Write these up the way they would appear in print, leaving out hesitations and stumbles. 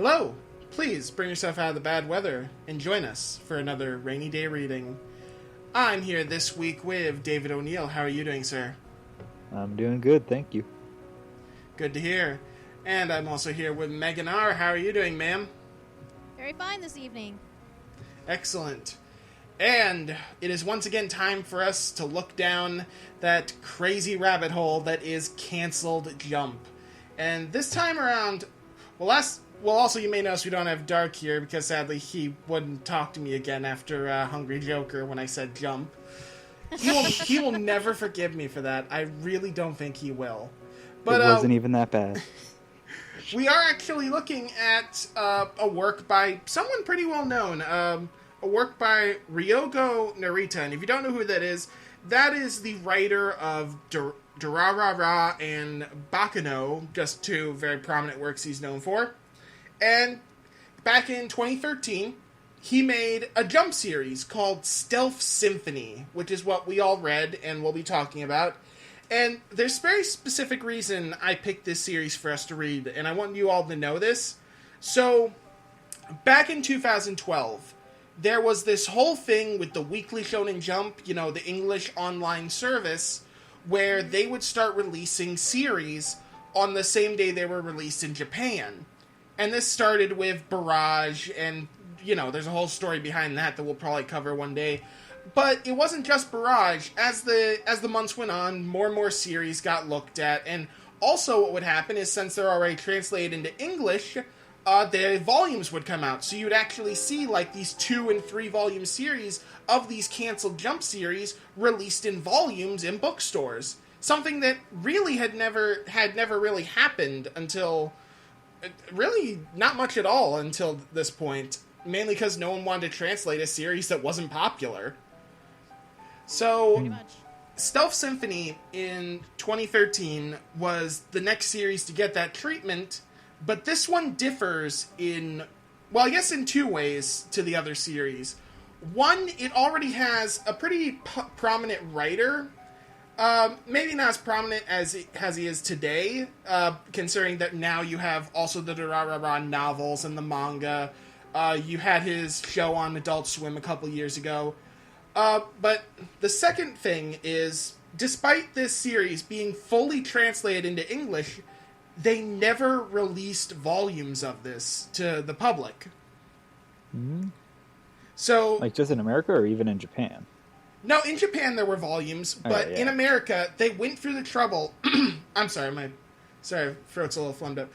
Hello! Please bring yourself out of the bad weather and join us for another rainy day reading. I'm here this week with David O'Neill. How are you doing, sir? I'm doing good, thank you. Good to hear. And I'm also here with Megan R. How are you doing, ma'am? Very fine this evening. Excellent. And it is once again time for us to look down that crazy rabbit hole that is Cancelled Jump. And this time around, also you may notice we don't have Dark here because sadly he wouldn't talk to me again after Hungry Joker when I said jump. He will never forgive me for that. I really don't think he will. But it wasn't even that bad. We are actually looking at a work by someone pretty well known. A work by Ryohgo Narita. And if you don't know who that is the writer of Durarara and Baccano, just two very prominent works he's known for. And back in 2013, he made a jump series called Symphony, which is what we all read and we'll be talking about. And there's a very specific reason I picked this series for us to read, and I want you all to know this. So, back in 2012, there was this whole thing with the Weekly Shonen Jump, the English online service, where they would start releasing series on the same day they were released in Japan. And this started with Barrage, and, there's a whole story behind that we'll probably cover one day. But it wasn't just Barrage. As the months went on, more and more series got looked at, and also what would happen is, since they're already translated into English, the volumes would come out. So you'd actually see, these 2 and 3 volume series of these Cancelled Jump series released in volumes in bookstores. Something that really had never really happened until... really not much at all until this point. Mainly because no one wanted to translate a series that wasn't popular. So, Pretty much. Stealth Symphony in 2013 was the next series to get that treatment, but this one differs in 2 ways to the other series. One, it already has a pretty prominent writer, maybe not as prominent as he is today, considering that now you have also the Durarara novels and the manga. You had his show on Adult Swim a couple years ago. But the second thing is, despite this series being fully translated into English, they never released volumes of this to the public. Mm-hmm. So, just in America or even in Japan? No, in Japan there were volumes, but in America they went through the trouble. I'm sorry, my throat's a little phlegmed up.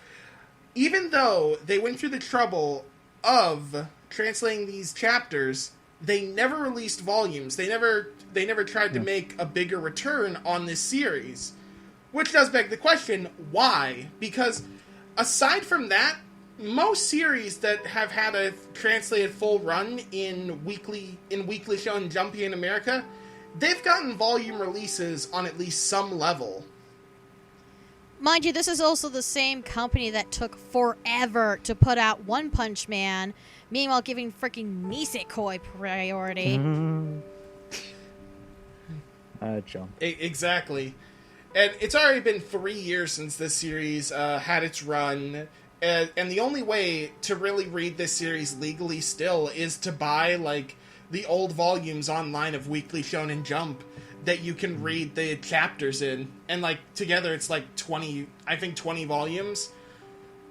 Even though they went through the trouble of translating these chapters, they never released volumes. They never tried to make a bigger return on this series. Which does beg the question, why? Because aside from that, most series that have had a translated full run in Weekly Shonen Jump in America, they've gotten volume releases on at least some level. Mind you, this is also the same company that took forever to put out One Punch Man, meanwhile giving freaking Nisekoi priority. Jump. Exactly. And it's already been 3 years since this series had its run, and the only way to really read this series legally still is to buy, the old volumes online of Weekly Shonen Jump that you can read the chapters in. And, together it's 20 volumes.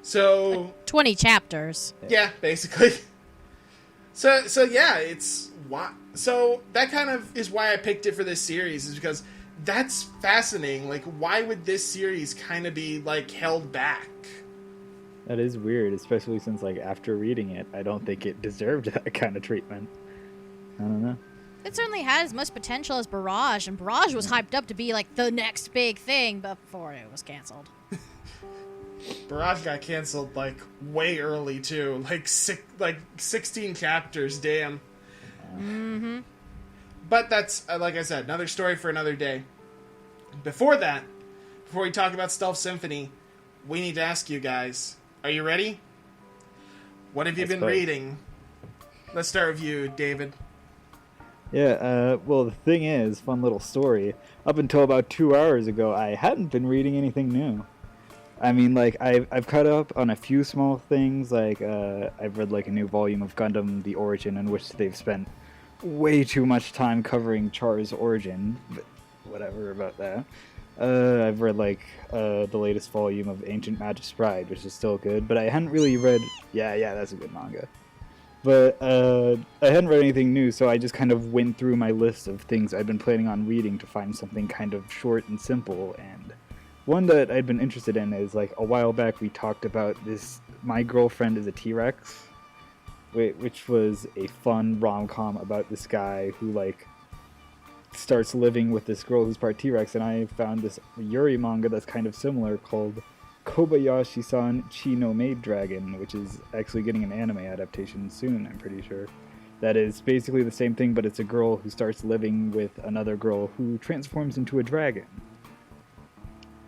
So... 20 chapters. Yeah, basically. So yeah, it's... So that kind of is why I picked it for this series, is because that's fascinating. Why would this series kind of be, held back? That is weird, especially since, after reading it, I don't think it deserved that kind of treatment. I don't know. It certainly had as much potential as Barrage, and Barrage was hyped up to be, the next big thing before it was canceled. Barrage got canceled, way early, too. 16 chapters, damn. Mm-hmm. But that's, like I said, another story for another day. Before we talk about Stealth Symphony, we need to ask you guys, are you ready? What have you been reading? Let's start with you, David. Yeah, well, the thing is, fun little story. Up until about 2 hours ago, I hadn't been reading anything new. I mean, like, I've caught up on a few small things. Like, I've read like a new volume of Gundam: The Origin, in which they've spent way too much time covering Char's origin. But whatever about that. I've read like the latest volume of Ancient Magus Bride, which is still good. But I hadn't really read. Yeah, that's a good manga. But I hadn't read anything new, so I just kind of went through my list of things I'd been planning on reading to find something kind of short and simple. And one that I'd been interested in is, like, a while back we talked about this My Girlfriend is a T-Rex, which was a fun rom-com about this guy who, like, starts living with this girl who's part T-Rex, and I found this Yuri manga that's kind of similar called Kobayashi-san Chi no Maid Dragon, which is actually getting an anime adaptation soon, I'm pretty sure. That is basically the same thing, but it's a girl who starts living with another girl who transforms into a dragon.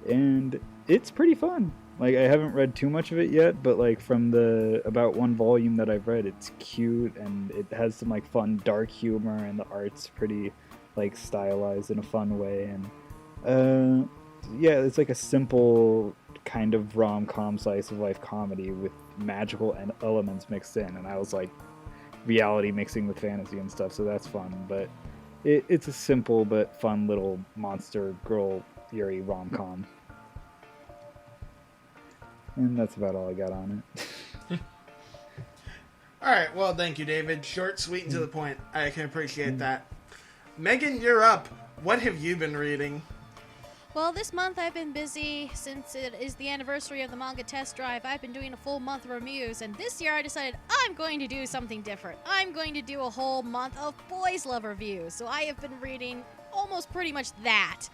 And it's pretty fun. Like, I haven't read too much of it yet, but, like, from the about one volume that I've read, it's cute, and it has some, like, fun dark humor, and the art's pretty, like, stylized in a fun way. And yeah, it's like a simple kind of rom-com slice of life comedy with magical elements mixed in, and I was like, reality mixing with fantasy and stuff, so that's fun. But it's a simple but fun little monster girl Yuri rom-com, and that's about all I got on it. All right, well, thank you, David. Short, sweet, and to the point. I can appreciate that. Megan, you're up. What have you been reading? Well, this month I've been busy since it is the anniversary of the manga test drive. I've been doing a full month of reviews, and this year I decided I'm going to do something different. I'm going to do a whole month of boys love reviews. So I have been reading almost pretty much that.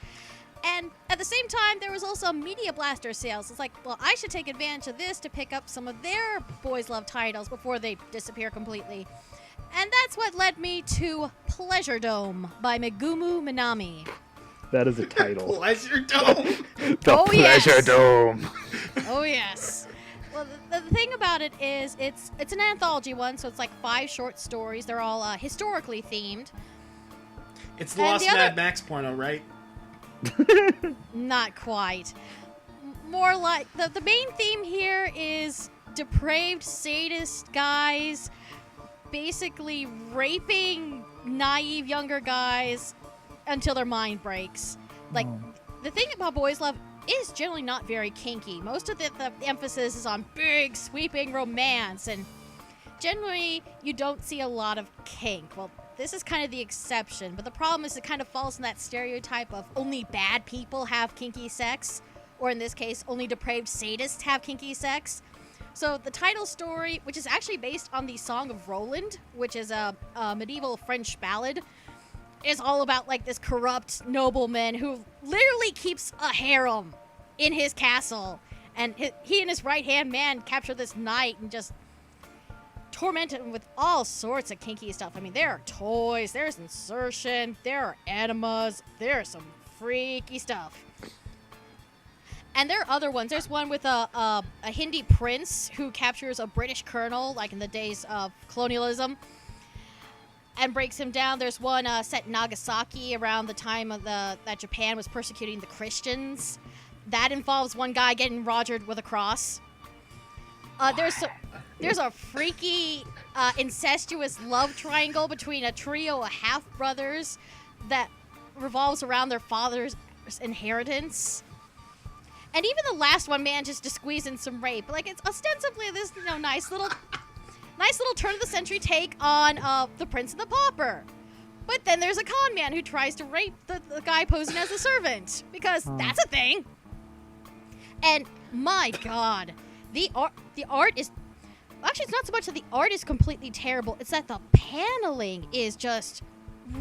And at the same time, there was also Media Blaster sales. It's like, well, I should take advantage of this to pick up some of their boys love titles before they disappear completely. And that's what led me to Pleasure Dome by Megumu Minami. That is a title. Pleasure Dome. The Pleasure Dome. Oh yes. Well, the thing about it is, it's an anthology one, so it's like 5 short stories. They're all historically themed. It's the Lost Mad Max porno, right? Not quite. More like the main theme here is depraved sadist guys basically raping naive younger guys until their mind breaks. Like, the thing about boys love is generally not very kinky. Most of the emphasis is on big, sweeping romance, and generally you don't see a lot of kink. Well, this is kind of the exception, but the problem is it kind of falls in that stereotype of only bad people have kinky sex, or in this case, only depraved sadists have kinky sex. So the title story, which is actually based on the Song of Roland, which is a medieval French ballad, is all about, like, this corrupt nobleman who literally keeps a harem in his castle. And he and his right-hand man capture this knight and just torment him with all sorts of kinky stuff. I mean, there are toys, there's insertion, there are enemas, there's some freaky stuff. And there are other ones. There's one with a Hindi prince who captures a British colonel, like in the days of colonialism, and breaks him down. There's one set in Nagasaki around the time of that Japan was persecuting the Christians. That involves one guy getting rogered with a cross. There's a freaky, incestuous love triangle between a trio of half-brothers that revolves around their father's inheritance. And even the last one manages to squeeze in some rape. Like, it's ostensibly this, nice little turn-of-the-century take on The Prince and the Pauper. But then there's a con man who tries to rape the guy posing as a servant, because that's a thing. And my God, the art is... Actually, it's not so much that the art is completely terrible, it's that the paneling is just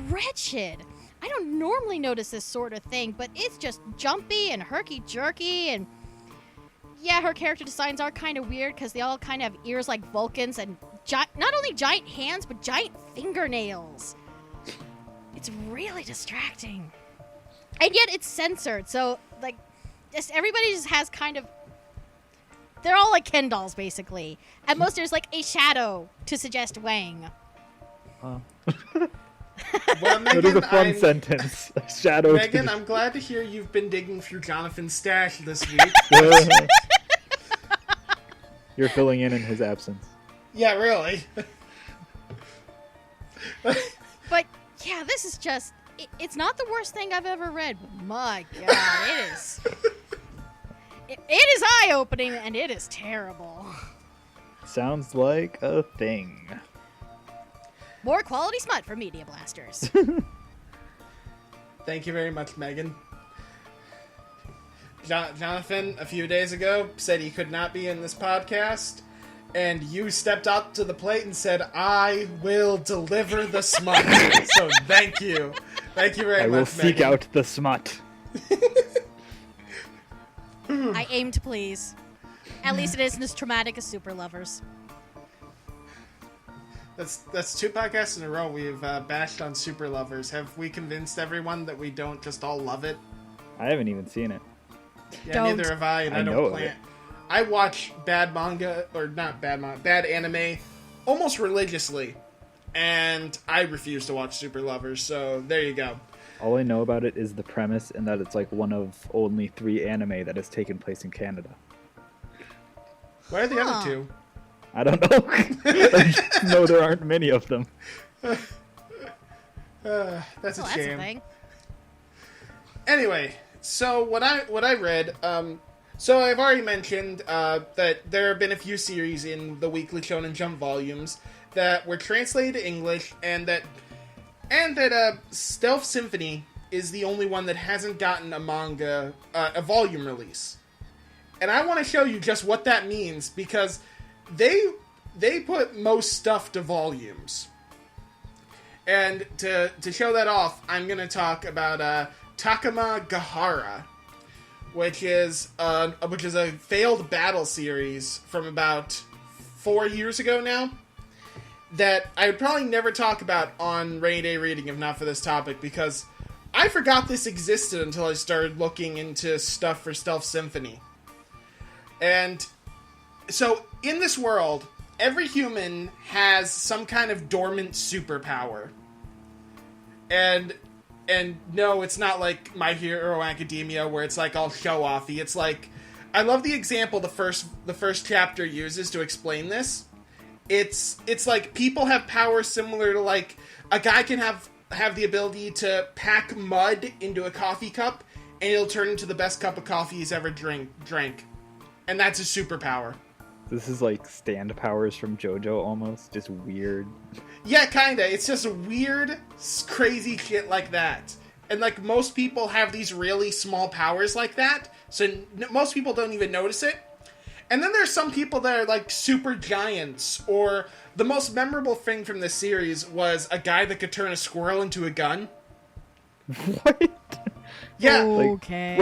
wretched. I don't normally notice this sort of thing, but it's just jumpy and herky-jerky, and yeah, her character designs are kind of weird because they all kind of have ears like Vulcans and not only giant hands, but giant fingernails. It's really distracting. And yet it's censored, so, like, just everybody just has kind of... They're all like Ken dolls, basically. At most, there's, like, a shadow to suggest Wang. Well, That is Megan, a fun sentence. Shadow. Megan, I'm glad to hear you've been digging through Jonathan's stash this week. You're filling in his absence. Yeah, really. But yeah, this is just. It's not the worst thing I've ever read, but my god, it is. It is eye-opening, and it is terrible. Sounds like a thing. More quality smut for Media Blasters. Thank you very much, Megan. Jonathan, a few days ago, said he could not be in this podcast, and you stepped up to the plate and said, I will deliver the smut. So thank you. Thank you very much, I will seek Megan. out the smut. I aim to please. At least it isn't as traumatic as Super Lovers. That's 2 podcasts in a row we've bashed on Super Lovers. Have we convinced everyone that we don't just all love it? I haven't even seen it. Yeah, Don't. neither have I, and I know don't of plan. it. I watch bad manga, or not bad manga, bad anime, almost religiously, and I refuse to watch Super Lovers, so there you go. All I know about it is the premise and that it's like one of only 3 anime that has taken place in Canada. Where are the Huh. other 2? I don't know. I just know there aren't many of them. That's a That's a shame. thing. Anyway, so what I read, so I've already mentioned that there have been a few series in the Weekly Shonen Jump volumes that were translated to English, and that Stealth Symphony is the only one that hasn't gotten a manga, a volume release. And I want to show you just what that means, because they put most stuff to volumes. And to show that off, I'm going to talk about Takama Gahara, which is a failed battle series from about 4 years ago now, that I would probably never talk about on Rainy Day Reading if not for this topic, because I forgot this existed until I started looking into stuff for Stealth Symphony. And so, in this world, every human has some kind of dormant superpower. And no, it's not like My Hero Academia where it's like all show-offy. It's like, I love the example the first chapter uses to explain this. It's like people have powers similar to, like, a guy can have the ability to pack mud into a coffee cup and it'll turn into the best cup of coffee he's ever drank. And that's a superpower. This is like stand powers from JoJo almost. Just weird. Yeah, kinda. It's just weird, crazy shit like that. And, like, most people have these really small powers like that, so most people don't even notice it. And then there's some people that are, like, super giants, or the most memorable thing from this series was a guy that could turn a squirrel into a gun. What? Yeah. Okay.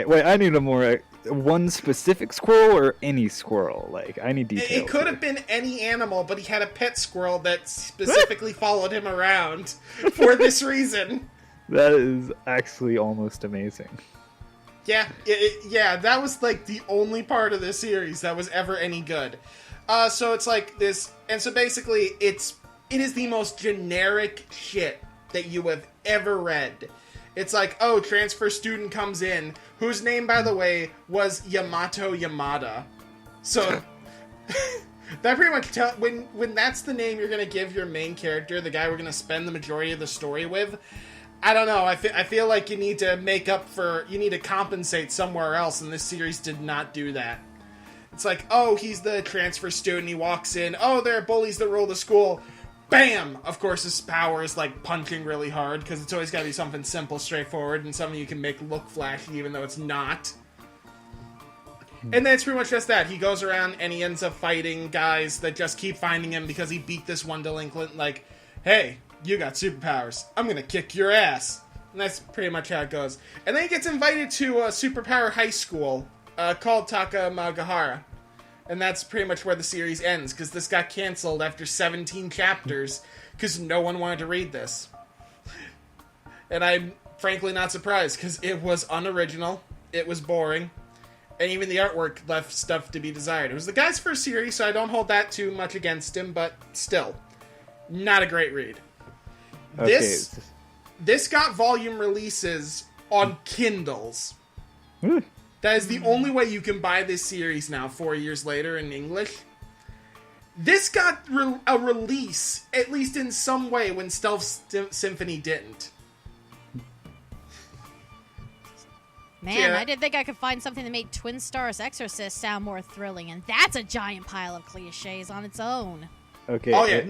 Wait, I need a more... one specific squirrel or any squirrel? Like, I need details. It could have been any animal, but he had a pet squirrel that specifically followed him around for this reason. That is actually almost amazing. Yeah, yeah, that was, like, the only part of this series that was ever any good. So it's like this, and so basically it is the most generic shit that you have ever read. It's like, oh, transfer student comes in, whose name, by the way, was Yamato Yamada. So, that pretty much when that's the name you're going to give your main character, the guy we're going to spend the majority of the story with, I don't know, I feel like you need to compensate somewhere else, and this series did not do that. It's like, oh, he's the transfer student, he walks in, oh, there are bullies that rule the school, bam! Of course, his power is, like, punching really hard, because it's always got to be something simple, straightforward, and something you can make look flashy, even though it's not. And then it's pretty much just that. He goes around, and he ends up fighting guys that just keep finding him because he beat this one delinquent, like, hey, you got superpowers. I'm gonna kick your ass. And that's pretty much how it goes. And then he gets invited to a superpower high school called Takamagahara. And that's pretty much where the series ends, because this got canceled after 17 chapters, because no one wanted to read this. And I'm frankly not surprised, because it was unoriginal, it was boring, and even the artwork left stuff to be desired. It was the guy's first series, so I don't hold that too much against him, but still, not a great read. This got volume releases on Kindles. That is the only way you can buy this series now, 4 years later in English. This got a release, at least in some way, when Stealth Symphony didn't. Man, I didn't think I could find something that made Twin Stars Exorcist sound more thrilling, and that's a giant pile of cliches on its own. Okay. Oh yeah,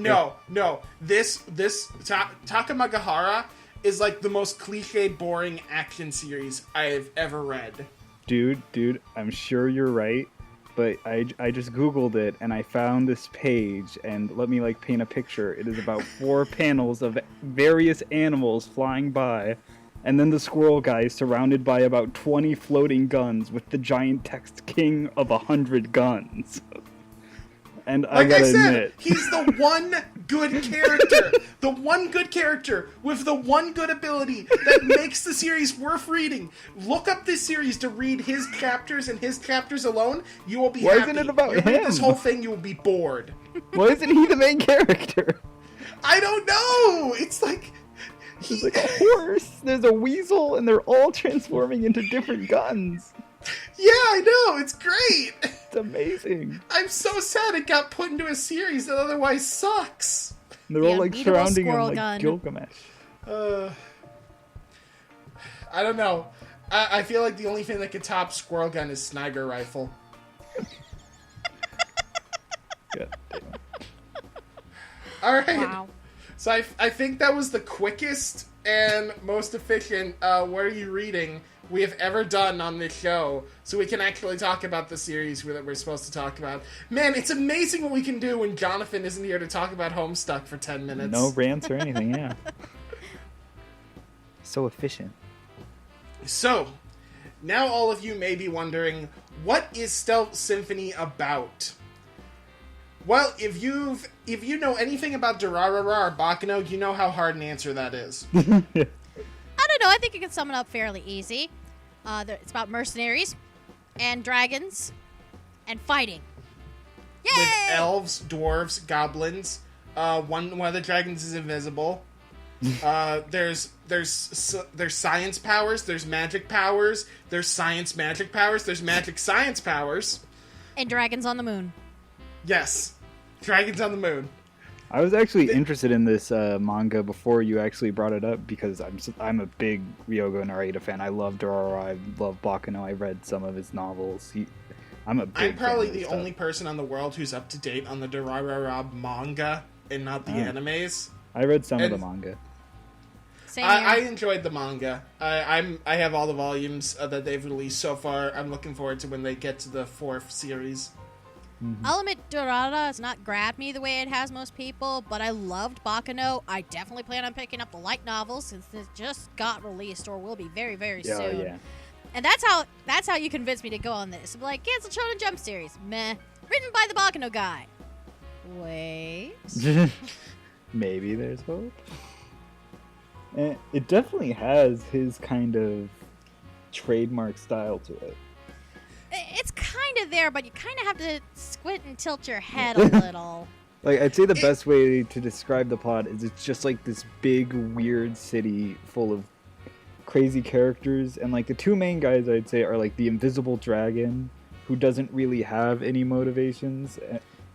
no. This Takamagahara is like the most cliche, boring action series I've ever read. Dude, I'm sure you're right, but I just Googled it and I found this page, and let me like paint a picture. It is about 4 panels of various animals flying by, and then the squirrel guy is surrounded by about 20 floating guns with the giant text "King of 100 Guns." And I gotta admit, he's the one good character. The one good character with the one good ability that makes the series worth reading. Look up this series to read his chapters and his chapters alone. You will be happy. Why isn't it about him? Read this whole thing, you will be bored. Why isn't he the main character? I don't know. It's like... He's like a horse. There's a weasel, and they're all transforming into different guns. Yeah, I know. It's great. It's amazing. I'm so sad it got put into a series that otherwise sucks. And they're all like surrounding him like gun. Gilgamesh. I don't know. I feel like the only thing that could top Squirrel Gun is Sniper Rifle. Yeah. All right. Wow. So I think that was the quickest and most efficient What Are You Reading we have ever done on this show, so we can actually talk about the series that we're supposed to talk about. Man, it's amazing what we can do when Jonathan isn't here to talk about Homestuck for 10 minutes. No rants or anything, yeah. So efficient. So, now all of you may be wondering, what is Stealth Symphony about? Well, if you know anything about Durarara or Baccano, you know how hard an answer that is. I don't know. I think you can sum it up fairly easy. It's about mercenaries and dragons and fighting. Yay! With elves, dwarves, goblins. One of the dragons is invisible. There's science powers. There's magic powers. There's science magic powers. There's magic science powers. And dragons on the moon. Yes, dragons on the moon. I was actually interested in this manga before you actually brought it up because I'm a big Ryohgo Narita fan. I love Durarara. I love Baccano. I read some of his novels. I'm probably the only person on the world who's up to date on the Durarara manga and not the animes. I read some of the manga. Same here. I enjoyed the manga. I have all the volumes that they've released so far. I'm looking forward to when they get to the 4th series. Mm-hmm. I'll admit Durarara has not grabbed me the way it has most people, but I loved Baccano. I definitely plan on picking up the light novels since it just got released or will be very, very soon. Yeah. And that's how you convinced me to go on this. I'm like, cancel Shonen Jump series. Meh. Written by the Baccano guy. Wait. Maybe there's hope. And it definitely has his kind of trademark style to it. It's kind of there, but you kind of have to squint and tilt your head a little. Like, I'd say the best way to describe the plot is it's just like this big, weird city full of crazy characters, and like the 2 main guys I'd say are like the invisible dragon, who doesn't really have any motivations.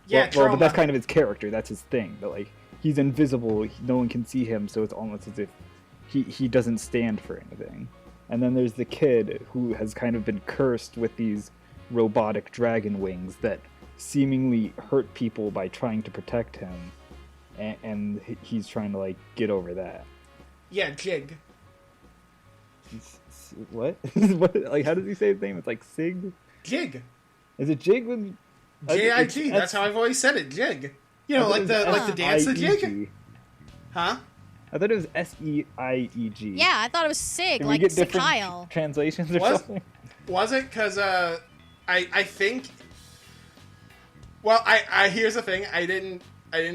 Yeah, well, but that's kind of his character, that's his thing, but like, he's invisible, no one can see him, so it's almost as if he doesn't stand for anything. And then there's the kid who has kind of been cursed with these robotic dragon wings that seemingly hurt people by trying to protect him. And he's trying to, like, get over that. Yeah, Jig. What? What? Like, how does he say his name? It's like Sig? Jig. Is it Jig with... J-I-G. That's how I've always said it, Jig. You know, like the dance of Jig? Huh? I thought it was S-E-I-E-G. Yeah, I thought it was Sig, Can like we get different Kyle. translations or something? Was it? Because I think... Well, I here's the thing. I didn't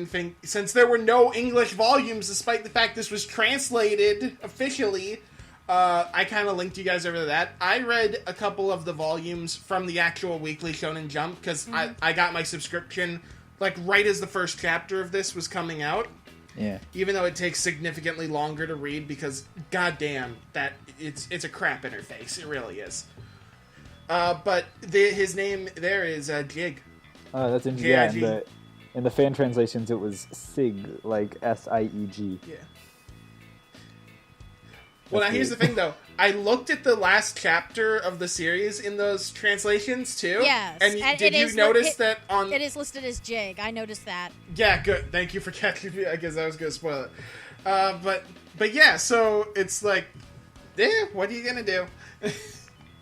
think... Since there were no English volumes, despite the fact this was translated officially, I kind of linked you guys over to that. I read a couple of the volumes from the actual Weekly Shonen Jump, because I got my subscription, like, right as the first chapter of this was coming out. Yeah. Even though it takes significantly longer to read because, goddamn, that it's a crap interface. It really is. But his name there is Jig. Oh, that's interesting. J-I-G. Yeah, in the fan translations, it was Sig, like S-I-E-G. Yeah. Well, now here's the thing, though. I looked at the last chapter of the series in those translations, too. Yes. And did you notice that on... It is listed as Jig. I noticed that. Yeah, good. Thank you for catching me. I guess I was going to spoil it. But yeah, so it's like, what are you going to do?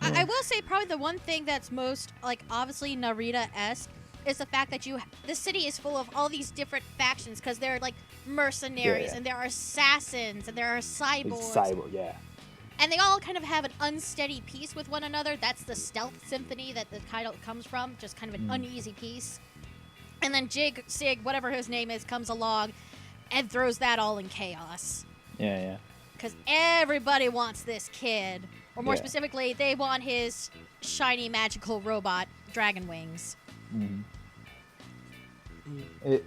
I will say probably the one thing that's most, like, obviously Narita-esque is the fact that the city is full of all these different factions because there are, like, mercenaries and there are assassins and there are cyborgs. Cyborg, yeah. And they all kind of have an unsteady peace with one another. That's the stealth symphony that the title comes from, just kind of an uneasy peace. And then Sig, whatever his name is, comes along and throws that all in chaos. Yeah. Because everybody wants this kid. Or more specifically, they want his shiny magical robot, Dragon Wings. Mm-hmm. It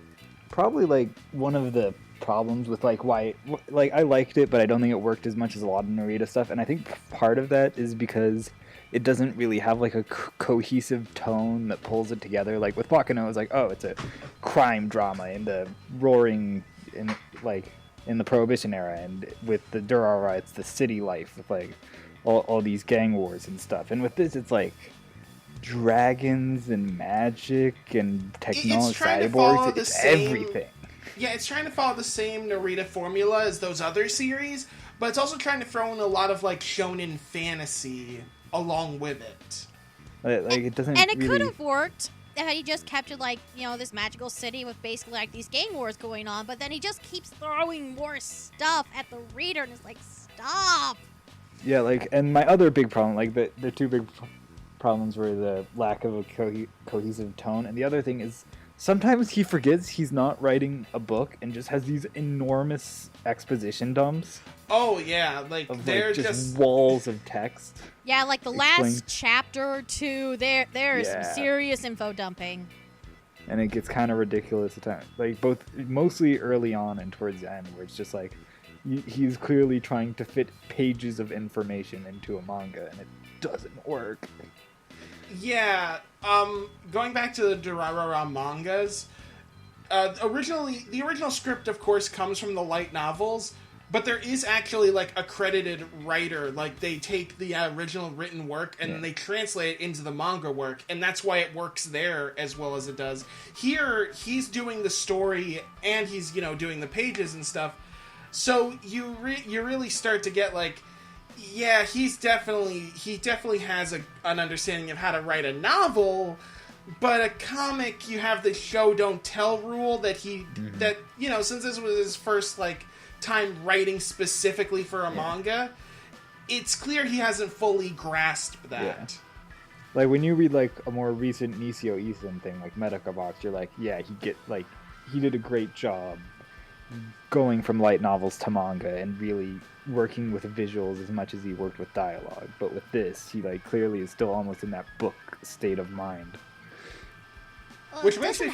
probably, like, one of the problems with, like, why, like, I liked it, but I don't think it worked as much as a lot of Narita stuff, and I think part of that is because it doesn't really have, like, a cohesive tone that pulls it together. Like, with Baccano, it's like, oh, it's a crime drama in the roaring, in the Prohibition era, and with the Durarara, it's the city life, with, like, all these gang wars and stuff. And with this, it's, like, dragons and magic and technology, cyborgs, it's everything. Yeah, it's trying to follow the same Narita formula as those other series, but it's also trying to throw in a lot of, like, shonen fantasy along with it. Like, it doesn't And it really... could have worked had he just kept it, like, you know, this magical city with basically, like, these gang wars going on, but then he just keeps throwing more stuff at the reader, and it's like, stop! Yeah, like, and my other big problem, like, the two big problems were the lack of a cohesive tone, and the other thing is sometimes he forgets he's not writing a book and just has these enormous exposition dumps. Oh yeah, like they're just walls of text. Yeah, like the last chapter or two, there is some serious info dumping. And it gets kind of ridiculous at times. Like mostly early on and towards the end, where it's just like he's clearly trying to fit pages of information into a manga, and it doesn't work. Yeah, going back to the Durarara mangas, the original script, of course, comes from the light novels, but there is actually, like, a credited writer. Like, they take the original written work and they translate it into the manga work, and that's why it works there as well as it does. Here, he's doing the story, and he's, doing the pages and stuff, so you really start to get, like, yeah, he definitely has an understanding of how to write a novel, but a comic, you have the show don't tell rule that since this was his first, like, time writing specifically for a manga, it's clear he hasn't fully grasped that. Yeah. Like, when you read, like, a more recent Nisio Isin thing, like Medica Box, you're like, yeah, he did a great job going from light novels to manga and really working with visuals as much as he worked with dialogue. But with this, he, like, clearly is still almost in that book state of mind. Well, Which makes me...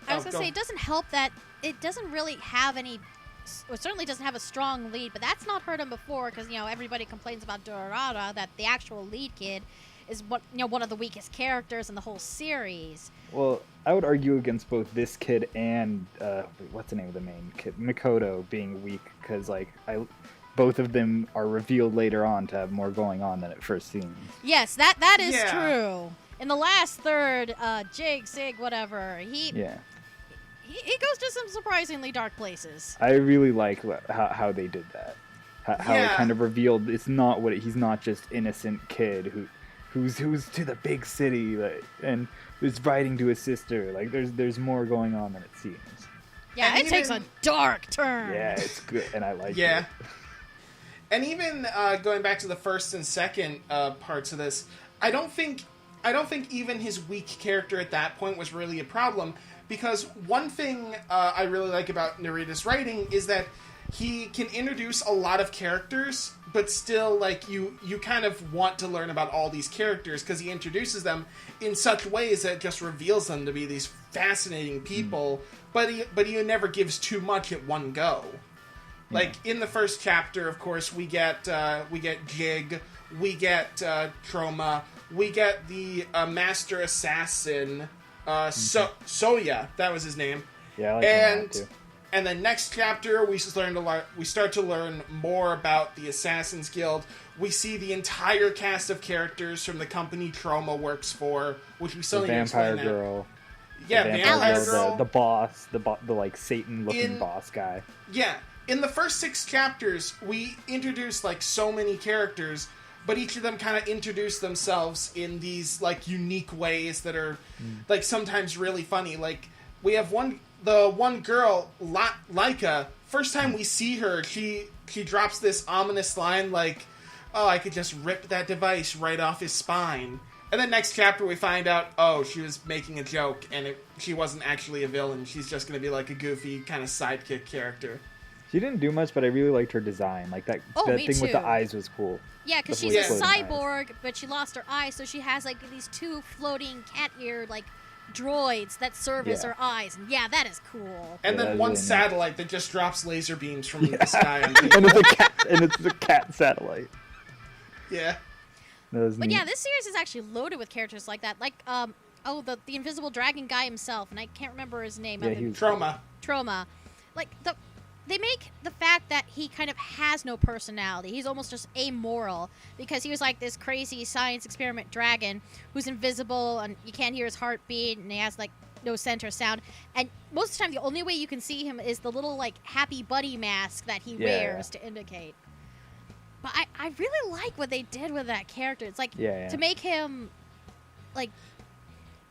I was going to say, it doesn't help that it doesn't really have any... It certainly doesn't have a strong lead, but that's not heard him before, because, everybody complains about Durarara, that the actual lead kid is one of the weakest characters in the whole series. Well, I would argue against both this kid and what's the name of the main kid, Mikoto, being weak, because both of them are revealed later on to have more going on than it first seems. Yes, that is true. In the last third, Jig, Sig, whatever, he goes to some surprisingly dark places. I really like how they did that. How it kind of revealed he's not just innocent kid who's to the big city, and is writing to his sister. Like, there's more going on than it seems. Yeah, it takes a dark turn. Yeah, it's good, and I like it. Yeah. And even going back to the first and second parts of this, I don't think even his weak character at that point was really a problem, because one thing I really like about Narita's writing is that he can introduce a lot of characters, but still, like, you kind of want to learn about all these characters because he introduces them in such ways that just reveals them to be these fascinating people, but he never gives too much at one go. Like, in the first chapter, of course, we get Jig, we get Trauma, we get the Master Assassin, Soya, that was his name. Yeah, I like that too. And then next chapter, we start to learn more about the Assassin's Guild. We see the entire cast of characters from the company Trauma works for, which we still need to explain. Vampire Girl. Yeah, Vampire Girl. The boss, the like Satan-looking boss guy. Yeah. In the first 6 chapters, we introduce, like, so many characters, but each of them kind of introduce themselves in these, like, unique ways that are, like, sometimes really funny. Like, we have the one girl, Laika. First time we see her, she drops this ominous line like, "Oh, I could just rip that device right off his spine." And then next chapter we find out, oh, she was making a joke, and she wasn't actually a villain. She's just going to be like a goofy kind of sidekick character. She didn't do much, but I really liked her design. Like that thing too. with the eyes was cool. Yeah, because she's a cyborg, but she lost her eyes, so she has like these 2 floating cat-eared like droids that serve as her eyes. And yeah, that is cool. And then one really satellite that just drops laser beams from the sky. And it's a cat satellite. Yeah. But yeah, this series is actually loaded with characters like that. Like, the invisible dragon guy himself, and I can't remember his name. Yeah, he was Trauma. Like, they make the fact that he kind of has no personality. He's almost just amoral because he was like this crazy science experiment dragon who's invisible and you can't hear his heartbeat and he has like no center sound. And most of the time, the only way you can see him is the little like happy buddy mask that he wears to indicate. But I really like what they did with that character. It's like to make him like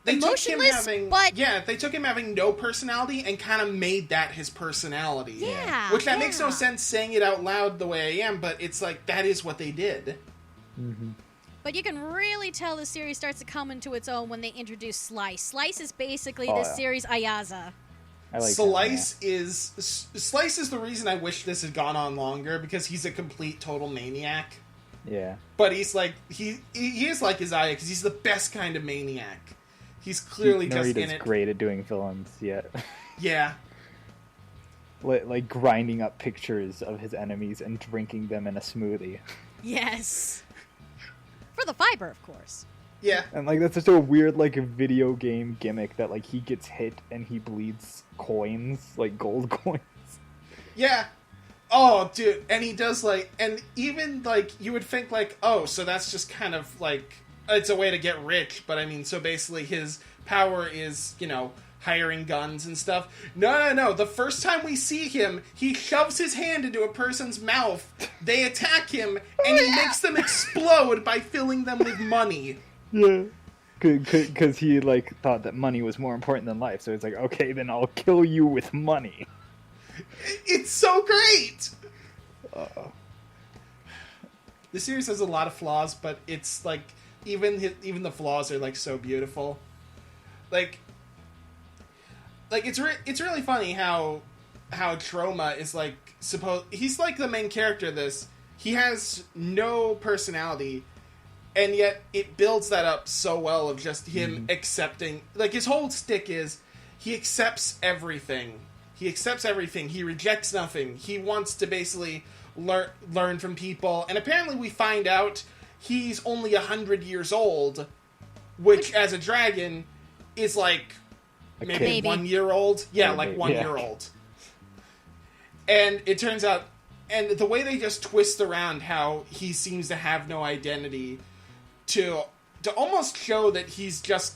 emotionless, they took him having no personality and kind of made that his personality. Yeah. Which that makes no sense saying it out loud the way I am, but it's like that is what they did. Mm-hmm. But you can really tell the series starts to come into its own when they introduce Slice. Slice is basically this series' Ayaza. I like Slice is the reason I wish this had gone on longer because he's a complete total maniac. Yeah. But he's like he is like Isaiah because he's the best kind of maniac. He's clearly just in it. Great at doing villains, Yeah. Like grinding up pictures of his enemies and drinking them in a smoothie. Yes. For the fiber, of course. Yeah. And like that's just a weird like video game gimmick that like he gets hit and he bleeds coins, like gold coins. Yeah. Oh, dude, and he does like, and even like you would think like, oh, so that's just kind of like it's a way to get rich, but I mean, so basically his power is, hiring guns and stuff. No. The first time we see him, he shoves his hand into a person's mouth, they attack him, and he makes them explode by filling them with money. Yeah. Because he, like, thought that money was more important than life, so it's like, okay, then I'll kill you with money. It's so great! The series has a lot of flaws, but it's, like, even the flaws are, like, so beautiful. Like it's really funny how Trauma is, like, he's, like, the main character of this. He has no personality, and yet it builds that up so well of just him accepting... Like, his whole shtick is he accepts everything. He rejects nothing. He wants to basically learn from people. And apparently we find out he's only 100 years old, which, as a dragon, is like maybe 1 year old. Yeah, like 1 year old. And it turns out... And the way they just twist around how he seems to have no identity to almost show that he's just...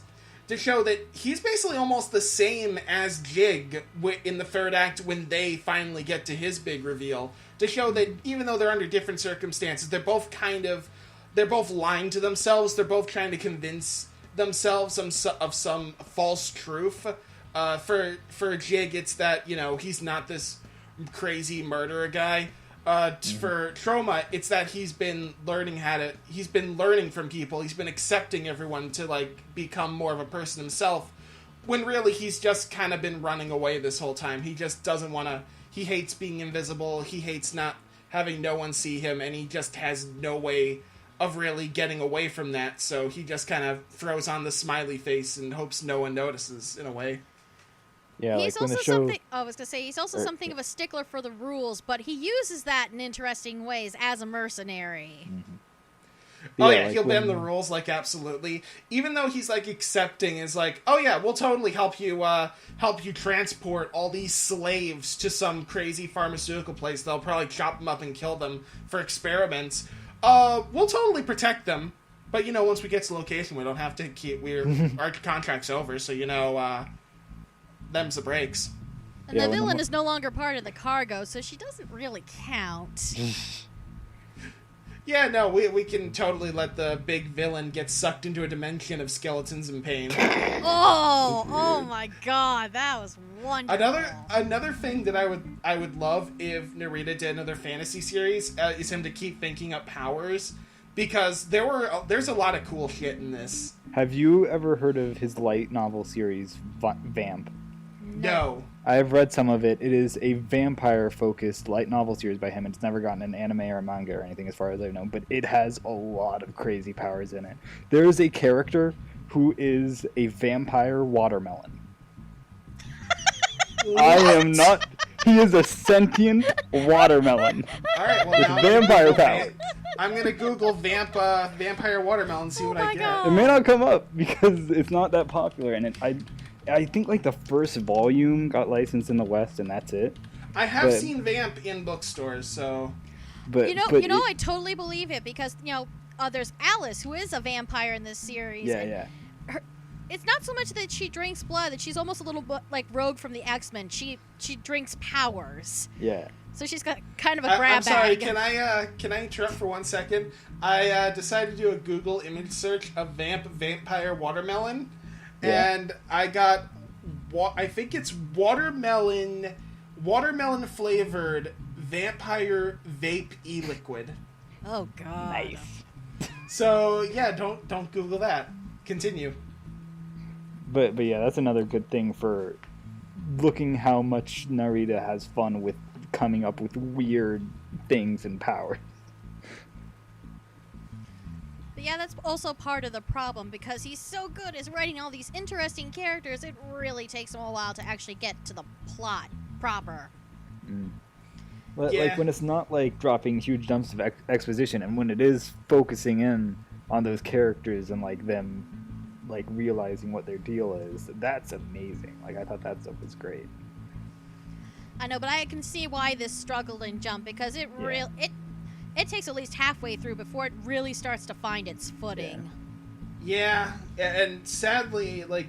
To show that he's basically almost the same as Jig in the third act when they finally get to his big reveal. To show that even though they're under different circumstances, they're both lying to themselves. They're both trying to convince themselves of some false truth. For Jig, it's that, he's not this crazy murderer guy. For Trauma, it's that he's been learning from people. He's been accepting everyone to, like, become more of a person himself. When really he's just kind of been running away this whole time. He just doesn't want to... he hates being invisible, he hates not having no one see him, and he just has no way of really getting away from that, so he just kind of throws on the smiley face and hopes no one notices, in a way. Yeah, he's like when also the show... something. I was gonna say he's also something of a stickler for the rules, but he uses that in interesting ways as a mercenary. Oh yeah, like he'll bend the when- rules, like, absolutely. Even though he's, like, accepting, is like, oh yeah, we'll totally help you transport all these slaves to some crazy pharmaceutical place. They'll probably chop them up and kill them for experiments. We'll totally protect them. But, once we get to the location, we don't have to our contract's over, so, them's the breaks. And Yeah, the when the villain mo- is no longer part of the cargo, so she doesn't really count. Yeah, no, we can totally let the big villain get sucked into a dimension of skeletons and pain. Oh my god, that was wonderful. Another thing that I would love if Narita did another fantasy series is him to keep thinking up powers, because there's a lot of cool shit in this. Have you ever heard of his light novel series, Vamp? No. I've read some of it. It is a vampire-focused light novel series by him. It's never gotten an anime or a manga or anything as far as I know, but it has a lot of crazy powers in it. There is a character who is a vampire watermelon. I am not... He is a sentient watermelon. All right, well, With now vampire power. I'm gonna Google vampire watermelon and see what I my get. God. It may not come up because it's not that popular, and I think like the first volume got licensed in the West, and that's it. I have But- seen Vamp in bookstores, so But I totally believe it because there's Alice, who is a vampire in this series. yeah, and yeah. It's not so much that she drinks blood; that she's almost a little bit like Rogue from the X-Men. She drinks powers, Yeah. so she's got kind of a grab I'm sorry. bag. Can I interrupt for 1 second? I decided to do a Google image search of vampire watermelon, Yeah. and I got I think it's watermelon flavored vampire vape e-liquid. Oh god! Nice. So yeah, don't Google that. Continue. But yeah, that's another good thing for looking how much Narita has fun with coming up with weird things and powers. But yeah, that's also part of the problem because he's so good at writing all these interesting characters. It really takes him a while to actually get to the plot proper. But Yeah. like when it's not like dropping huge dumps of exposition, and when it is focusing in on those characters and like them like realizing what their deal is, that's amazing. Like I thought that stuff was great. I know, but I can see why this struggled in Jump because it takes at least halfway through before it really starts to find its footing. Yeah, and sadly, like,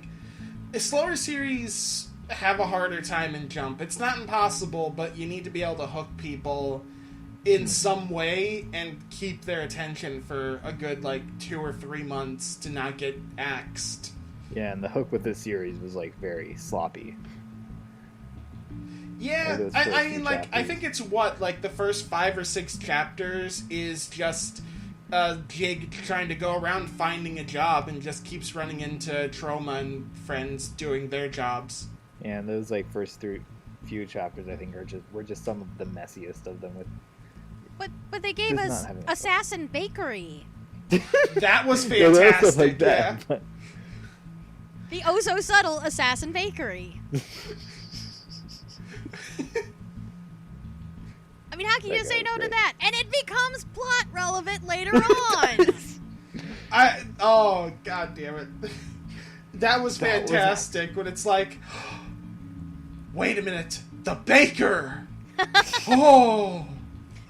slower series have a harder time in Jump. It's not impossible, but you need to be able to hook people in some way and keep their attention for a good, 2 or 3 months to not get axed. Yeah, and the hook with this series was like very sloppy. Yeah, those I first mean, few I chapters. think it's the first 5 or 6 chapters is just Jig trying to go around finding a job and just keeps running into Trauma and friends doing their jobs. And those first few chapters I think were just some of the messiest of them with But they gave Just us not having a Assassin Bakery. That was Yeah, there was fantastic. stuff like that, Yeah. but- The oh so subtle Assassin Bakery. I mean, how can you That say guy no was to great. that? And it becomes plot relevant later on. Oh, god damn it. That was That was fantastic when it's like, wait a minute, the baker! Oh!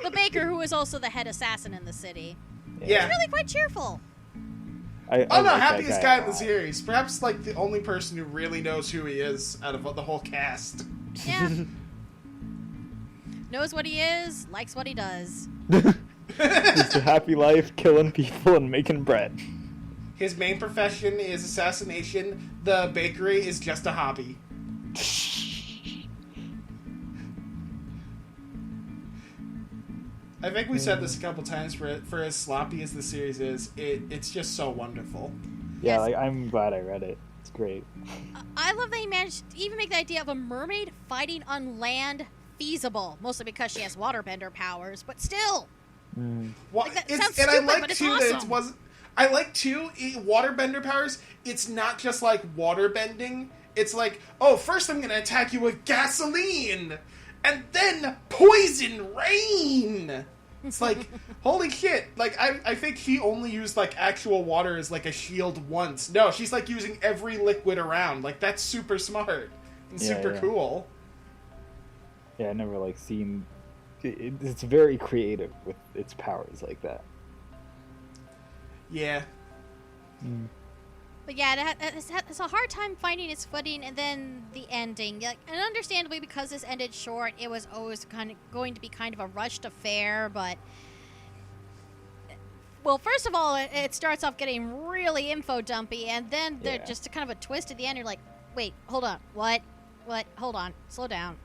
The baker, who is also the head assassin in the city, Yeah. is really quite cheerful. I Oh no, like that happiest guy guy a in the lot. series. Perhaps the only person who really knows who he is out of the whole cast. Yeah. Knows what he is, likes what he does. Just a happy life, killing people and making bread. His main profession is assassination. The bakery is just a hobby. I think we said this a couple times. For as sloppy as the series is, it's just so wonderful. Yeah, Yes. I'm glad I read it. It's great. I love that he managed to even make the idea of a mermaid fighting on land feasible, mostly because she has waterbender powers, but still. Well, Like, that it's, sounds and stupid, I like but it's too that it awesome. wasn't. I like too waterbender powers. It's not just like water bending. It's like, oh, first I'm gonna attack you with gasoline, and then poison rain. It's like, holy shit! Like I think he only used like actual water as like a shield once. No, she's like using every liquid around. Like that's super smart and super cool. Yeah, I never like seen. It's very creative with its powers like that. Yeah. But yeah, it's a hard time finding its footing, and then the ending. Like, and understandably, because this ended short, it was always kind of going to be kind of a rushed affair. But well, first of all, it starts off getting really info dumpy, and then there's just a kind of a twist at the end. You're like, wait, hold on, what? Hold on, slow down.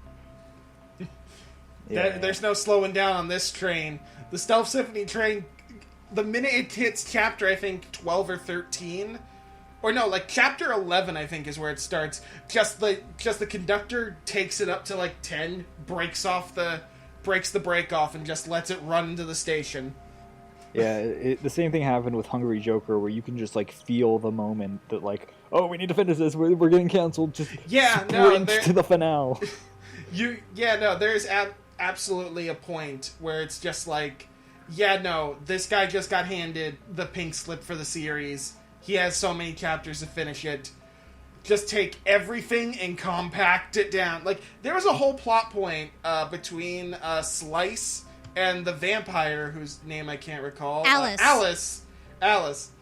There's no slowing down on this train. The Stealth Symphony train, the minute it hits chapter, I think, 12 or 13, or no, like chapter 11, I think, is where it starts. Just the conductor takes it up to like 10, breaks the brake off, and just lets it run into the station. Yeah, the same thing happened with Hungry Joker, where you can just like feel the moment that like, oh, we need to finish this. We're getting canceled. Just sprint to the finale. There's absolutely a point where it's just like, this guy just got handed the pink slip for the series. He has so many chapters to finish it. Just take everything and compact it down. Like, there was a whole plot point between Slice and the vampire, whose name I can't recall. Alice. Alice.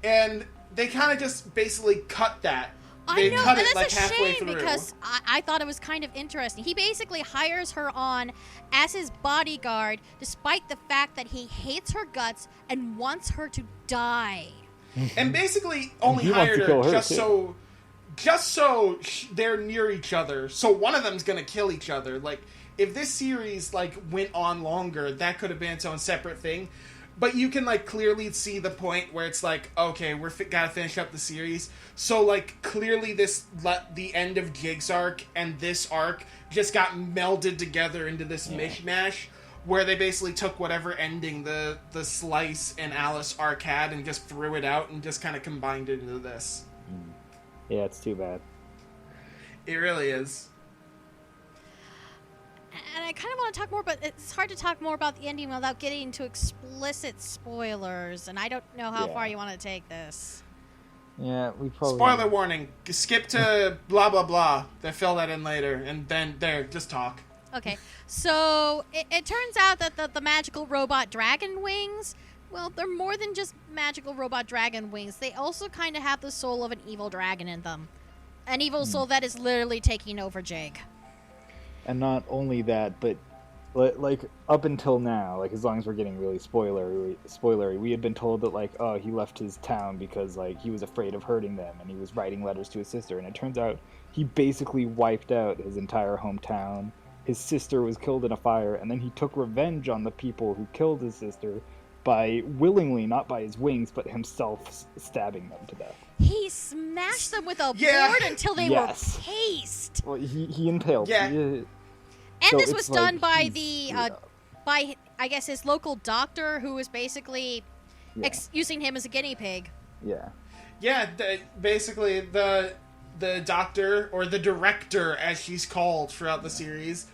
And they kind of just basically cut that. I know, cut and it like that's a halfway shame through. because I thought it was kind of interesting. He basically hires her on as his bodyguard, despite the fact that he hates her guts and wants her to die. And basically only hired her just so they're near each other. So one of them's gonna kill each other. Like, if this series like went on longer, that could have been its own separate thing. But you can, like, clearly see the point where it's like, okay, gotta finish up the series. So, like, clearly the end of Jig's arc and this arc just got melded together into this mishmash where they basically took whatever ending the Slice and Alice arc had and just threw it out and just kind of combined it into this. Yeah, it's too bad. It really is. And I kind of want to talk more, but it's hard to talk more about the ending without getting into explicit spoilers, and I don't know how far you want to take this. Yeah, we probably... Spoiler warning. Skip to blah, blah, blah. Then fill that in later, and then just talk. Okay, so it turns out that the magical robot dragon wings, well, they're more than just magical robot dragon wings. They also kind of have the soul of an evil dragon in them. An evil soul that is literally taking over Jig. And not only that, but like up until now, like as long as we're getting really spoilery, we had been told that like, oh, he left his town because like he was afraid of hurting them, and he was writing letters to his sister. And it turns out he basically wiped out his entire hometown. His sister was killed in a fire, and then he took revenge on the people who killed his sister by willingly, not by his wings, but himself stabbing them to death. He smashed them with a board until they were paste. Well, he impaled. Yeah. And So this was it's done like by I guess his local doctor, who was basically using him as a guinea pig. Yeah. Yeah, basically the doctor, or the director as she's called throughout the series,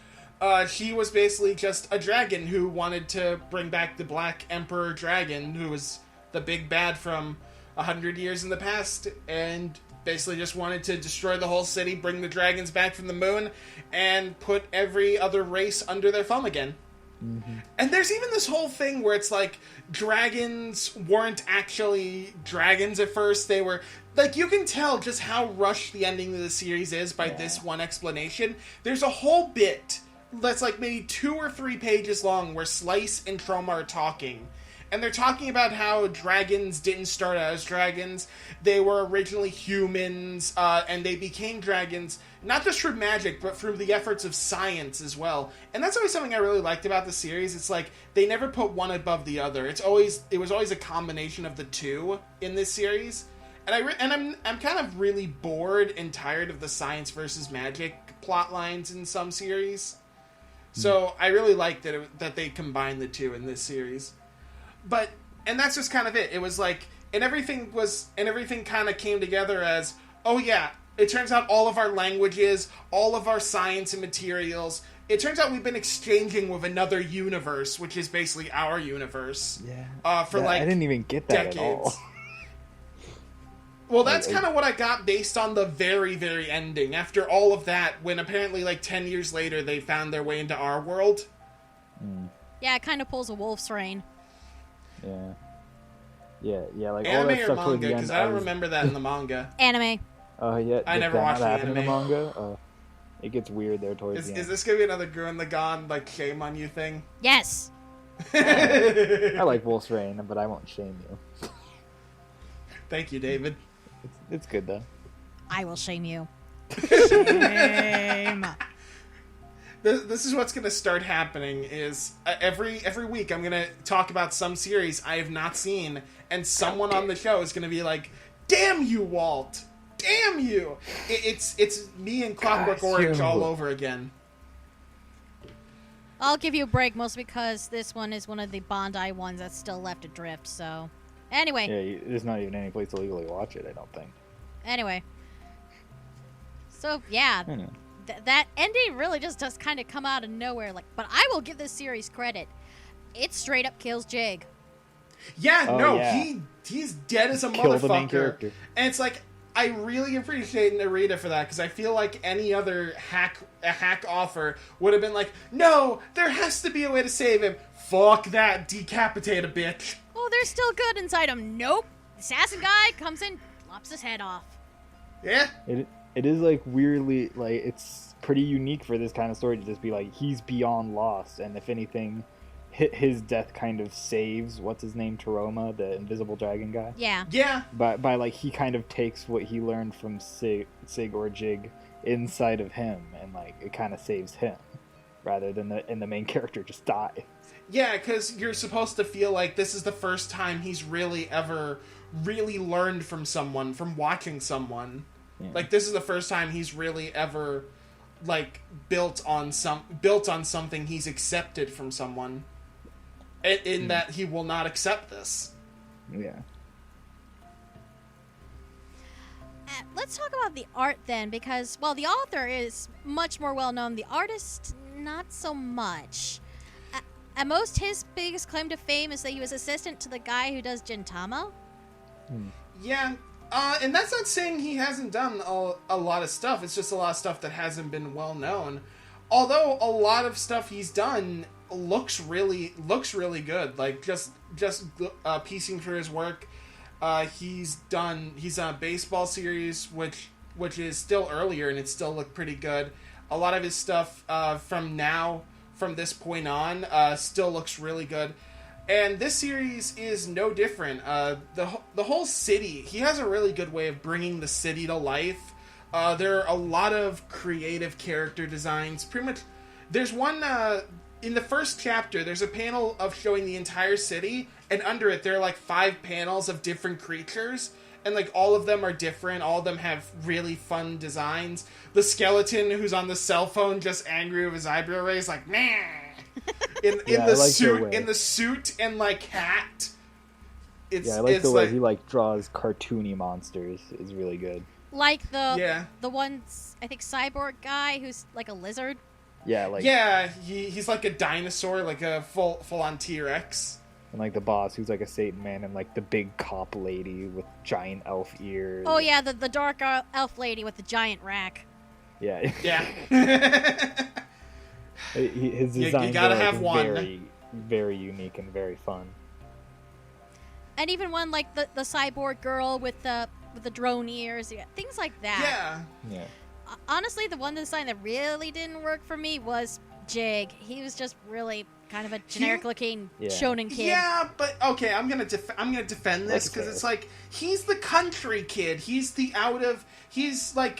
she was basically just a dragon who wanted to bring back the Black Emperor Dragon, who was the big bad from 100 years in the past, and basically just wanted to destroy the whole city, bring the dragons back from the moon, and put every other race under their thumb again. Mm-hmm. And there's even this whole thing where it's like, dragons weren't actually dragons at first. They were, like, you can tell just how rushed the ending of the series is by this one explanation. There's a whole bit that's like maybe 2 or 3 pages long where Slice and Troma are talking. And they're talking about how dragons didn't start out as dragons. They were originally humans, and they became dragons, not just through magic, but through the efforts of science as well. And that's always something I really liked about the series. It's like, they never put one above the other. It was always a combination of the two in this series. And I'm kind of really bored and tired of the science versus magic plot lines in some series. So I really liked that they combined the two in this series. And that's just kind of it. It was like, and everything kind of came together as, oh yeah, it turns out all of our languages, all of our science and materials, it turns out we've been exchanging with another universe, which is basically our universe. Yeah. For I didn't even get that decades. at all. Well, that's kind of what I got based on the very, very ending. After all of that, when apparently 10 years later they found their way into our world. Yeah, it kind of pulls a Wolf's Rain. Yeah, like all Anime that or stuff toward manga? the end. Because I don't remember that in the manga. Anime. Oh yeah, I never did that watched not the happen in anime. the manga. It gets weird there towards the end. Is this going to be another Gurren Lagann, shame on you thing? Yes. I like Wolf's Rain, but I won't shame you. Thank you, David. It's good though. I will shame you. Shame. This is what's going to start happening is every week I'm going to talk about some series I have not seen, and someone on the show is going to be like, damn you, Walt! Damn you! It's me and Clockwork Orange all over again. I'll give you a break, mostly because this one is one of the Bondi ones that's still left adrift, so... Anyway. Yeah, there's not even any place to legally watch it, I don't think. Anyway. So, yeah. That ending really just does kind of come out of nowhere. But I will give this series credit. It straight up kills Jig. Yeah, he's dead as a Kill the main motherfucker. character. And it's like, I really appreciate Narita for that, because I feel like any other hack offer would have been like, no, there has to be a way to save him. Fuck that, decapitate a bitch. Oh, they're still good inside him. Nope. Assassin guy comes in, lops his head off. Yeah. It is weirdly it's pretty unique for this kind of story to just be he's beyond lost, and if anything, his death kind of saves what's his name, Taroma, the invisible dragon guy. Yeah. Yeah. By he kind of takes what he learned from Sig or Jig inside of him, and it kind of saves him rather than the main character just die. Yeah, because you're supposed to feel like this is the first time he's really ever really learned from someone, from watching someone. Yeah. This is the first time he's really ever built on something he's accepted from someone. In that he will not accept this. Yeah. Let's talk about the art then, because while the author is much more well known, the artist not so much. At most, his biggest claim to fame is that he was assistant to the guy who does Gintama. Yeah, and that's not saying he hasn't done a lot of stuff. It's just a lot of stuff that hasn't been well known. Although a lot of stuff he's done looks really good. Just piecing through his work, he's done a baseball series which is still earlier and it still looked pretty good. A lot of his stuff from this point on still looks really good. And this series is no different. The whole city, he has a really good way of bringing the city to life. There are a lot of creative character designs. Pretty much, there's one, in the first chapter, there's a panel of showing the entire city, and under it there are 5 panels of different creatures, and all of them are different. All of them have really fun designs. The skeleton who's on the cell phone just angry with his eyebrow raised, nah. In the suit and hat. I like the way he draws cartoony monsters. Is really good. The ones, I think, cyborg guy who's a lizard. Yeah, he's like a dinosaur, a full-on T-Rex. And the boss who's a Satan man, and the big cop lady with giant elf ears. Oh yeah, the dark elf lady with the giant rack. Yeah. Yeah. His designs you gotta are have one. very, very unique and very fun. And even one the cyborg girl with the drone ears, things like that. Yeah. Honestly, the one design that really didn't work for me was Jig. He was just really kind of a generic-looking shonen kid. Yeah, but okay, I'm gonna defend this because it's he's the country kid. He's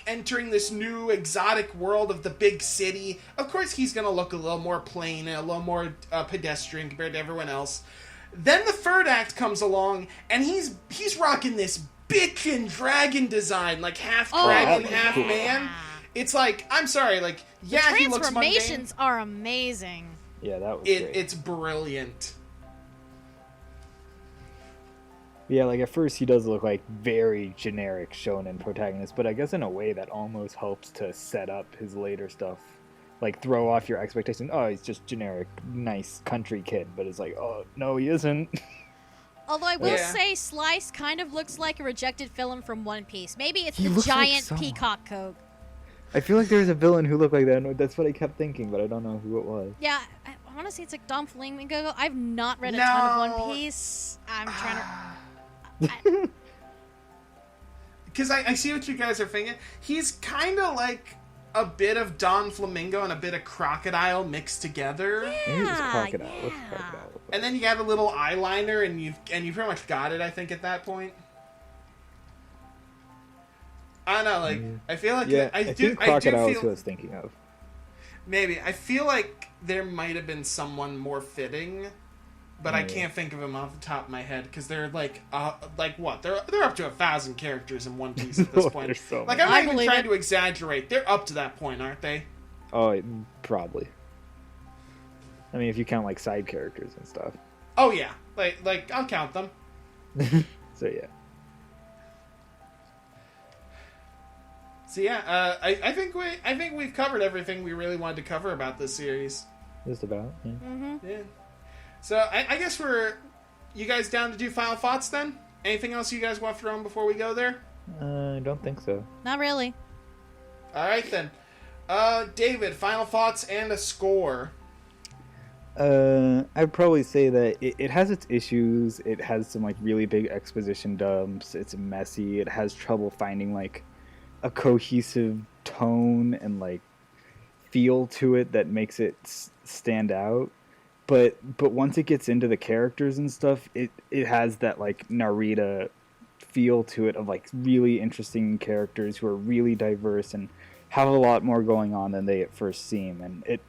entering this new exotic world of the big city. Of course, he's gonna look a little more plain and a little more pedestrian compared to everyone else. Then the third act comes along, and he's rocking this bitchin' dragon design, half dragon, half man. It's like, I'm sorry, like, yeah, the he looks mundane. transformations are amazing. Yeah, that was great. It's brilliant. Yeah, like at first he does look like very generic shonen protagonist, but I guess in a way that almost helps to set up his later stuff. Like throw off your expectation. Oh, he's just generic, nice country kid, but it's like, oh no, he isn't. Although I will say Slice kind of looks like a rejected villain from One Piece. Maybe it's the giant peacock coat. I feel like there's a villain who looked like that, and that's what I kept thinking, but I don't know who it was. Yeah, I want to say it's like Dom Flamingo. I've not read a ton of One Piece. I'm trying to... Because I see what you guys are thinking. He's kind of like a bit of Don Flamingo and a bit of Crocodile mixed together. Maybe it was Crocodile. What's Crocodile look like? And then you got a little eyeliner, and you pretty much got it, I think, at that point. I don't know, like, I feel like... Yeah, I think Crocodile is who I was thinking of. Maybe. I feel like there might have been someone more fitting, but I can't think of him off the top of my head, because they're like what? They're up to 1,000 characters in One Piece at this point. So like, I'm not even trying to exaggerate. They're up to that point, aren't they? Oh, probably. I mean, if you count, like, side characters and stuff. Oh, yeah. Like I'll count them. So, yeah. So, yeah, I think we've covered everything we really wanted to cover about this series. Just about, yeah. Mm-hmm. Yeah. So, I guess you guys down to do final thoughts, then? Anything else you guys want to throw in before we go there? I don't think so. Not really. All right, then. David, final thoughts and a score. I'd probably say that it has its issues. It has some, like, really big exposition dumps. It's messy. It has trouble finding, like, a cohesive tone and, like, feel to it that makes it stand out. But once it gets into the characters and stuff, it has that, like, Narita feel to it of, like, really interesting characters who are really diverse and have a lot more going on than they at first seem. And it,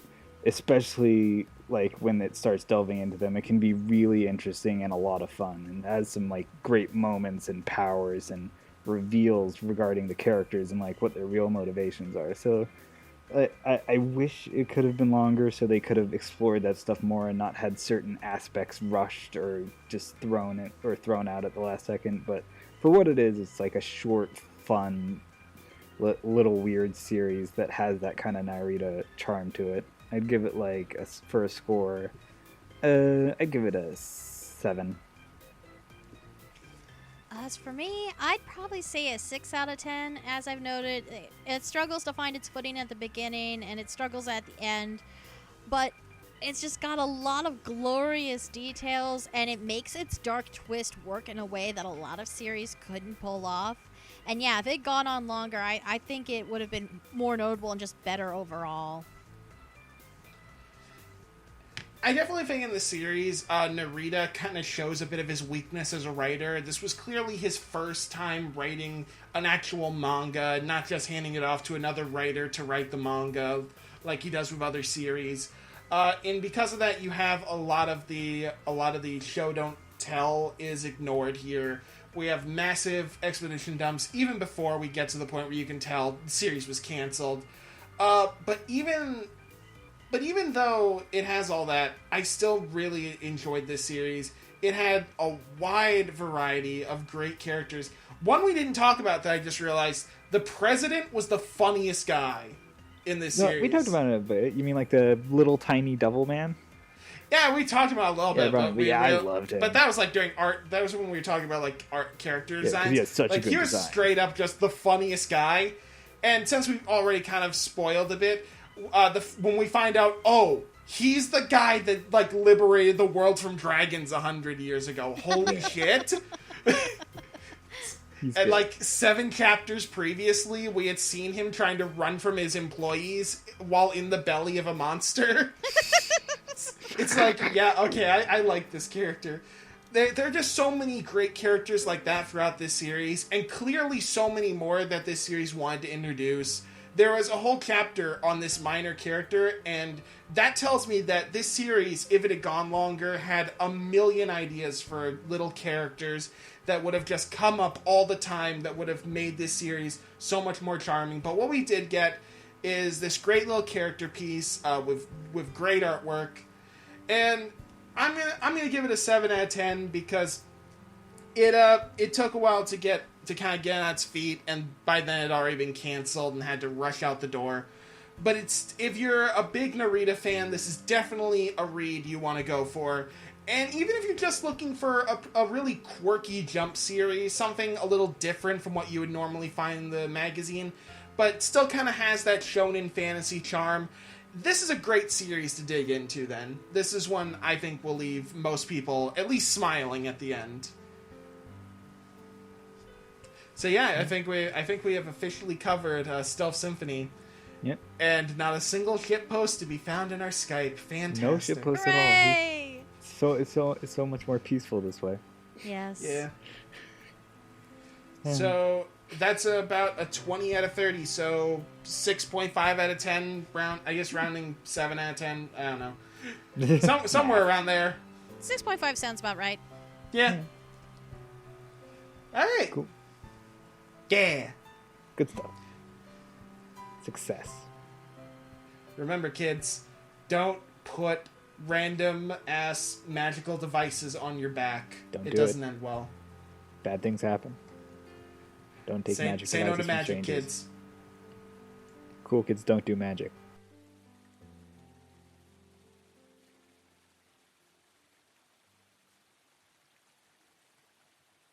especially, like, when it starts delving into them, it can be really interesting and a lot of fun, and has some, like, great moments and powers and reveals regarding the characters and, like, what their real motivations are. So I wish it could have been longer so they could have explored that stuff more and not had certain aspects rushed or just thrown out at the last second. But for what it is, it's like a short, fun, little weird series that has that kind of Narita charm to it. I'd give it, like, for a score, I'd give it a 7. As for me, I'd probably say a 6 out of 10. As I've noted, it struggles to find its footing at the beginning, and it struggles at the end. But it's just got a lot of glorious details, and it makes its dark twist work in a way that a lot of series couldn't pull off. And yeah, if it had gone on longer, I think it would have been more notable and just better overall. I definitely think in the series, Narita kind of shows a bit of his weakness as a writer. This was clearly his first time writing an actual manga, not just handing it off to another writer to write the manga like he does with other series. And because of that, you have a lot of the show don't tell is ignored here. We have massive expedition dumps even before we get to the point where you can tell the series was canceled. But even though it has all that, I still really enjoyed this series. It had a wide variety of great characters. One we didn't talk about that I just realized, the president was the funniest guy in this series. We talked about it a bit. You mean like the little tiny devil man? Yeah, we talked about it a little bit. But I loved him. But that was like during art. That was when we were talking about like art character designs. He has such a good he was design. Straight up just the funniest guy. And since we've already kind of spoiled a bit, when we find out, he's the guy that, like, liberated the world from dragons 100 years ago. Holy shit. And, like, 7 chapters previously, we had seen him trying to run from his employees while in the belly of a monster. It's like, yeah, okay, I like this character. There are just so many great characters like that throughout this series, and clearly so many more that this series wanted to introduce. there was a whole chapter on this minor character, and that tells me that this series, if it had gone longer, had a million ideas for little characters that would have just come up all the time, that would have made this series so much more charming. But what we did get is this great little character piece with great artwork, and I'm gonna give it a 7 out of 10 because it took a while to kind of get on its feet, and by then it had already been canceled and had to rush out the door. But if you're a big Narita fan, this is definitely a read you want to go for. And even if you're just looking for a really quirky jump series, something a little different from what you would normally find in the magazine, but still kind of has that shonen fantasy charm, this is a great series to dig into then. This is one I think will leave most people at least smiling at the end. So yeah, I think we have officially covered Stealth Symphony. Yep. And not a single ship post to be found in our Skype. Fantastic. No ship post at all. It's so much more peaceful this way. Yes. Yeah. So that's about a 20 out of 30. So 6.5 out of 10. Rounding 7 out of 10. I don't know. Somewhere around there. 6.5 sounds about right. Yeah. All right. Cool. Yeah. Good stuff. Success. Remember, kids, don't put random ass magical devices on your back. It doesn't end well. Bad things happen. Don't take magic Say no devices to from magic, strangers. kids. Cool kids don't do magic.